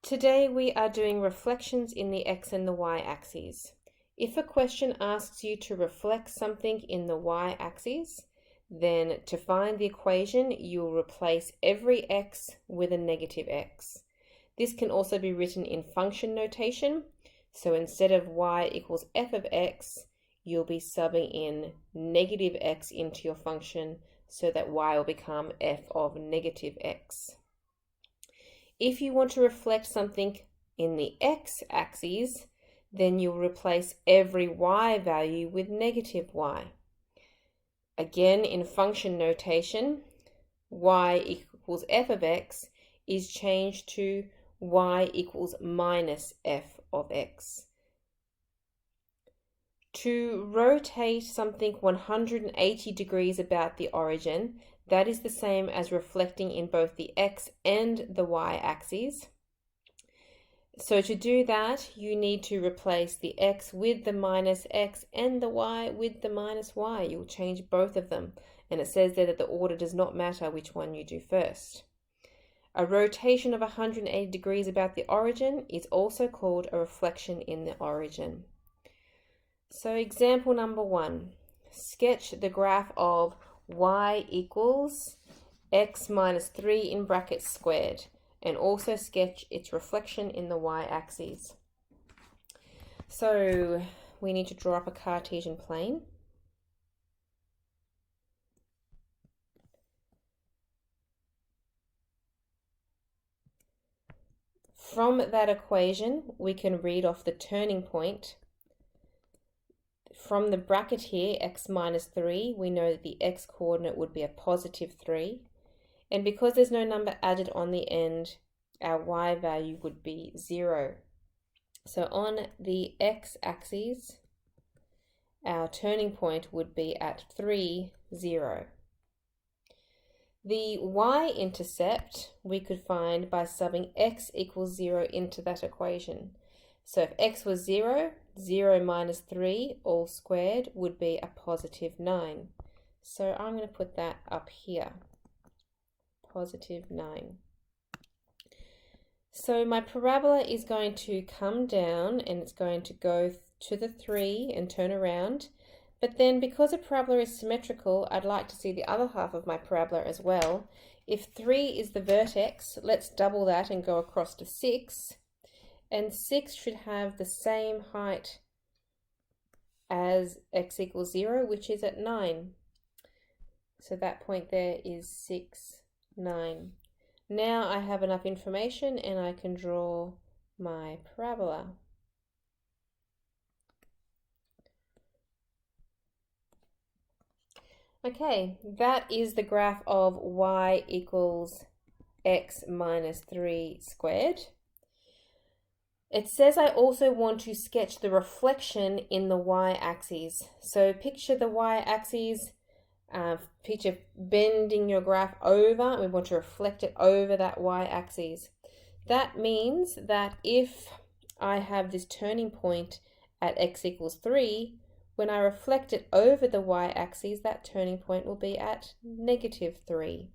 Today we are doing reflections in the x and the y axes. If a question asks you to reflect something in the y-axis, then to find the equation, you'll replace every x with a negative x. This can also be written in function notation. So instead of y equals f of x, you'll be subbing in negative x into your function so that y will become f of negative x. If you want to reflect something in the x-axis, then you'll replace every y value with negative y. Again, in function notation, y equals f of x is changed to y equals minus f of x. To rotate something 180 degrees about the origin, that is the same as reflecting in both the x and the y axes. So to do that, you need to replace the x with the minus x and the y with the minus y. You'll change both of them. And it says there that the order does not matter which one you do first. A rotation of 180 degrees about the origin is also called a reflection in the origin. So example number 1. Sketch the graph of y equals x minus 3 in brackets squared, and also sketch its reflection in the y-axis. So we need to draw up a Cartesian plane. From that equation, we can read off the turning point. From the bracket here, x minus 3, we know that the x-coordinate would be a positive 3. And because there's no number added on the end, our y value would be 0. So on the x-axis, our turning point would be at 3, 0. The y-intercept we could find by subbing x equals 0 into that equation. So if x was 0, 0 minus 3 all squared would be a positive 9. So I'm going to put that up here, positive 9. So my parabola is going to come down and it's going to go to the 3 and turn around. But then because a parabola is symmetrical, I'd like to see the other half of my parabola as well. If 3 is the vertex, let's double that and go across to 6. And 6 should have the same height as x equals 0, which is at 9. So that point there is 6, 9. Now I have enough information and I can draw my parabola. Okay, that is the graph of y equals x minus 3 squared. It says I also want to sketch the reflection in the y-axis. So picture the y-axis, picture bending your graph over. We want to reflect it over that y-axis. That means that if I have this turning point at x equals 3, when I reflect it over the y-axis, that turning point will be at negative 3.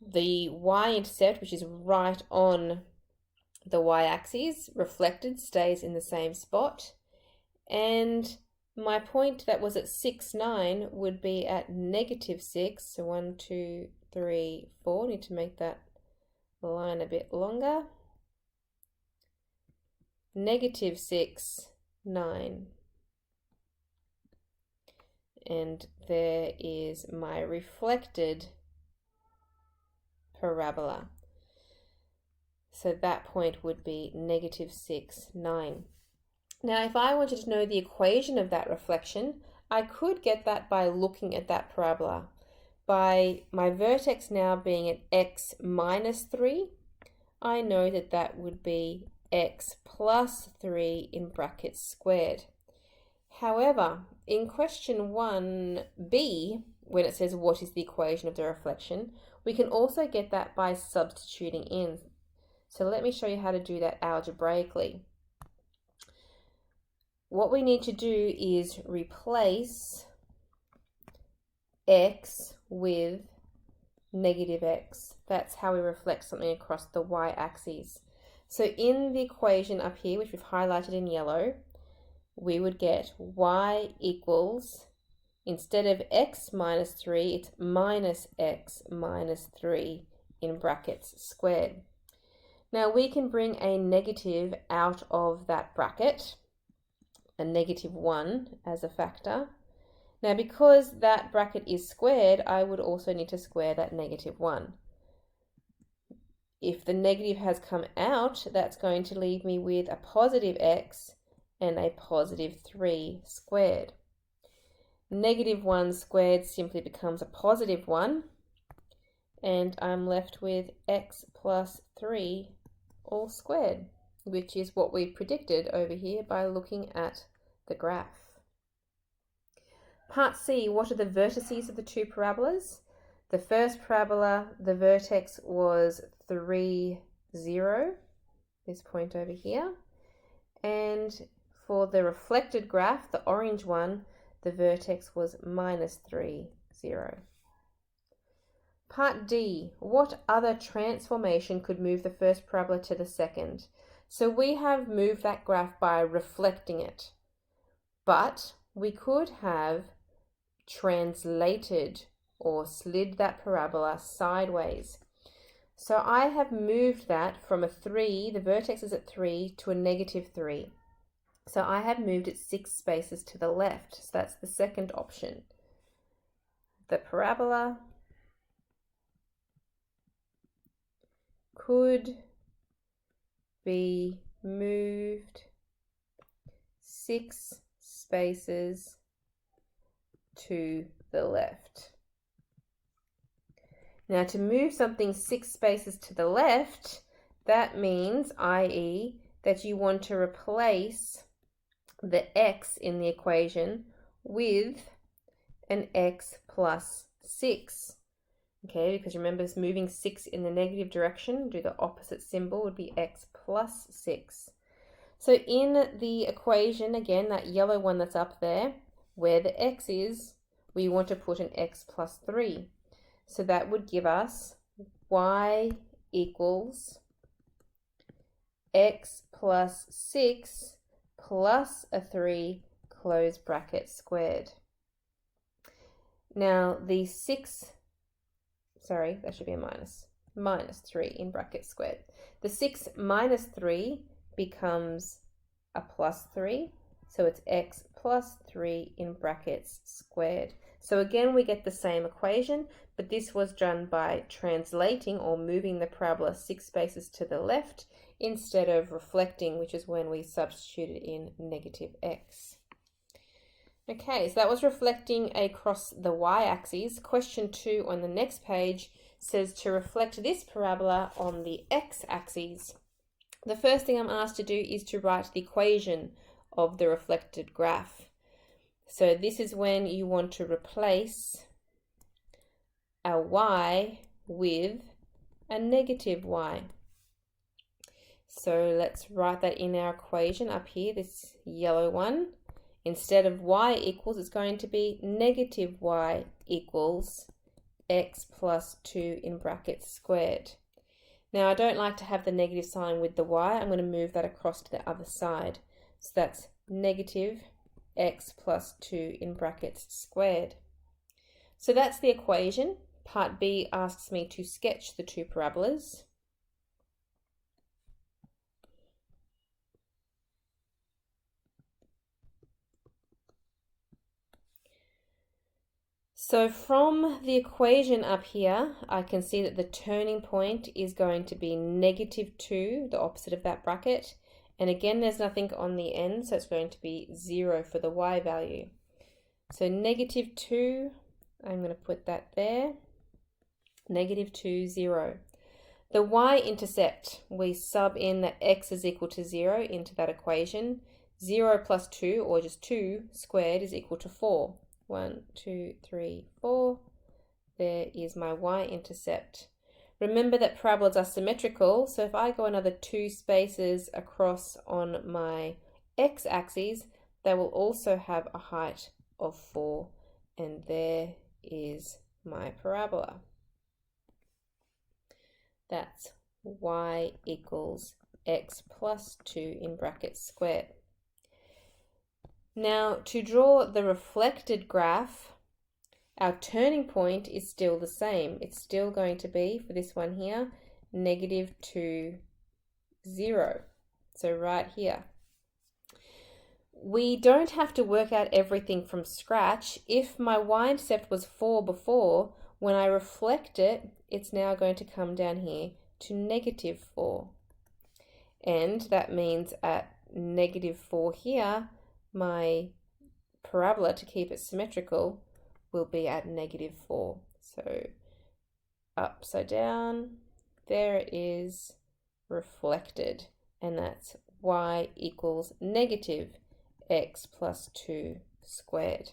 The y-intercept, which is right on the y-axis, reflected, stays in the same spot. And my point that was at 6, 9 would be at negative 6. So 1, 2, 3, 4. Need to make that line a bit longer. Negative 6, 9. And there is my reflected parabola. So that point would be negative 6, 9. Now, if I wanted to know the equation of that reflection, I could get that by looking at that parabola. By my vertex now being at x minus 3, I know that that would be x plus 3 in brackets squared. However, in question 1b, when it says what is the equation of the reflection, we can also get that by substituting in. So let me show you how to do that algebraically. What we need to do is replace x with negative x. That's how we reflect something across the y-axis. So in the equation up here, which we've highlighted in yellow, we would get y equals, instead of x minus 3, it's minus x minus 3 in brackets squared. Now we can bring a negative out of that bracket, a -1 as a factor. Now because that bracket is squared, I would also need to square that -1. If the negative has come out, that's going to leave me with a positive x and a positive 3 squared. -1 squared simply becomes a positive 1, and I'm left with x plus 3 all squared, which is what we predicted over here by looking at the graph. Part C, what are the vertices of the two parabolas? The first parabola, the vertex was 3, 0, this point over here. And for the reflected graph, the orange one, the vertex was -3, 0. Part D, what other transformation could move the first parabola to the second? So we have moved that graph by reflecting it, but we could have translated or slid that parabola sideways. So I have moved that from a 3, the vertex is at 3, to a -3. So I have moved it 6 spaces to the left. So that's the second option. The parabola could be moved 6 spaces to the left. Now to move something 6 spaces to the left, that means, i.e., that you want to replace the x in the equation with an x plus 6. Okay, because remember, it's moving 6 in the negative direction, do the opposite symbol, would be x plus 6. So in the equation, again, that yellow one that's up there, where the x is, we want to put an x plus 3. So that would give us y equals x plus 6 plus a 3 close bracket squared. Now the 6, sorry, that should be a -3 in brackets squared. The 6 minus 3 becomes a plus 3, so it's x plus 3 in brackets squared. So again, we get the same equation, but this was done by translating or moving the parabola 6 spaces to the left instead of reflecting, which is when we substituted in -x. Okay, so that was reflecting across the y-axis. Question 2 on the next page says to reflect this parabola on the x-axis. The first thing I'm asked to do is to write the equation of the reflected graph. So this is when you want to replace a y with a -y. So let's write that in our equation up here, this yellow one. Instead of y equals, it's going to be -y equals x plus 2 in brackets squared. Now I don't like to have the negative sign with the y. I'm going to move that across to the other side. So that's -x plus 2 in brackets squared. So that's the equation. Part B asks me to sketch the two parabolas. So from the equation up here, I can see that the turning point is going to be -2, the opposite of that bracket. And again, there's nothing on the end, so it's going to be 0 for the y value. So -2, I'm going to put that there, -2, 0. The y-intercept, we sub in that x is equal to 0 into that equation. 0 plus 2, or just 2 squared, is equal to 4. 1, 2, 3, 4. There is my y-intercept. Remember that parabolas are symmetrical, so if I go another 2 spaces across on my x-axis, they will also have a height of 4, and there is my parabola. That's y equals x plus 2 in brackets squared. Now, to draw the reflected graph, our turning point is still the same. It's still going to be, for this one here, -2, 0. So right here. We don't have to work out everything from scratch. If my y-intercept was 4 before, when I reflect it, it's now going to come down here to -4. And that means at -4 here, my parabola, to keep it symmetrical, will be at -4. So upside down, there it is reflected, and that's y equals -x plus 2 squared.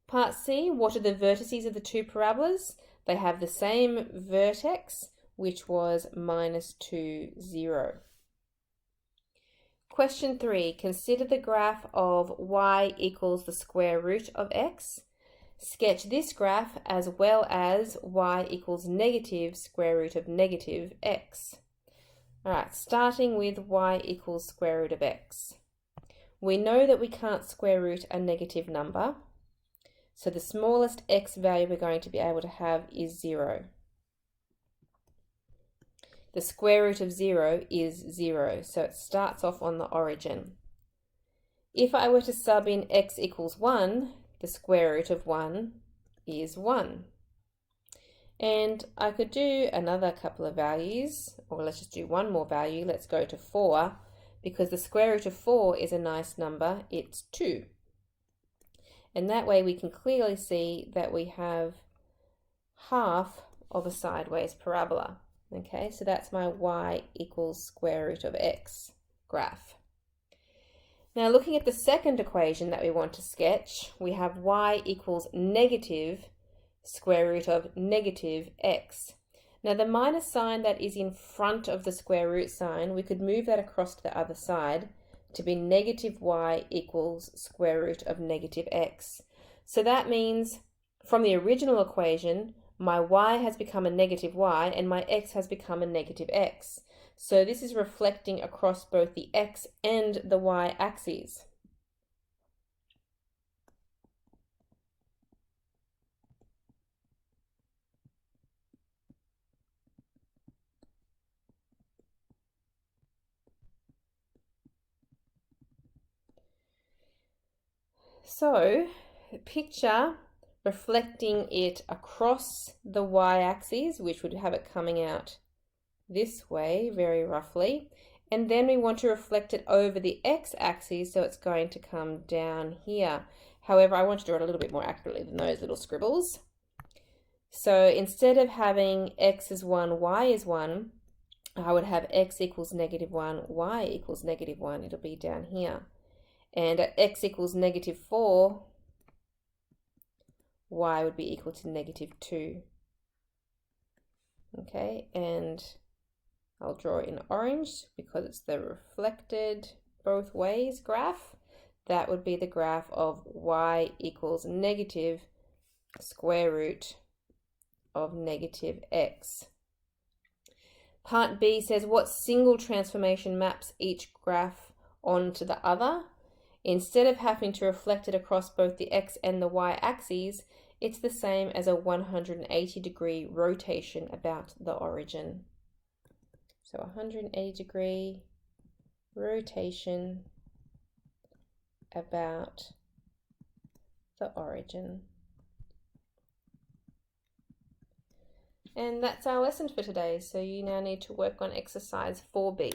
Part C, what are the vertices of the two parabolas? They have the same vertex, which was -2, 0. Question 3, consider the graph of y equals the square root of x. Sketch this graph as well as y equals negative square root of negative x. All right, starting with y equals square root of x. We know that we can't square root a negative number, so the smallest x value we're going to be able to have is 0. The square root of 0 is 0, so it starts off on the origin. If I were to sub in x equals 1, the square root of 1 is 1. And I could do another couple of values, or let's just do one more value. Let's go to 4, because the square root of 4 is a nice number, it's 2. And that way we can clearly see that we have half of a sideways parabola. Okay, so that's my y equals square root of x graph. Now looking at the second equation that we want to sketch, we have y equals negative square root of negative x. Now the minus sign that is in front of the square root sign, we could move that across to the other side to be negative y equals square root of negative x. So that means from the original equation, my y has become a negative y and my x has become a negative x. So this is reflecting across both the x and the y axes. So picture reflecting it across the y-axis, which would have it coming out this way very roughly, and then we want to reflect it over the x-axis, so it's going to come down here. However, I want to draw it a little bit more accurately than those little scribbles. So instead of having x is 1, y is 1, I would have x equals -1, y equals -1. It'll be down here. And at x equals -4, y would be equal to -2. Okay, and I'll draw it in orange because it's the reflected both ways graph. That would be the graph of y equals negative square root of negative x. Part B says what single transformation maps each graph onto the other. Instead of having to reflect it across both the x and the y axes, it's the same as a 180-degree rotation about the origin. So 180-degree rotation about the origin. And that's our lesson for today. So you now need to work on exercise 4B.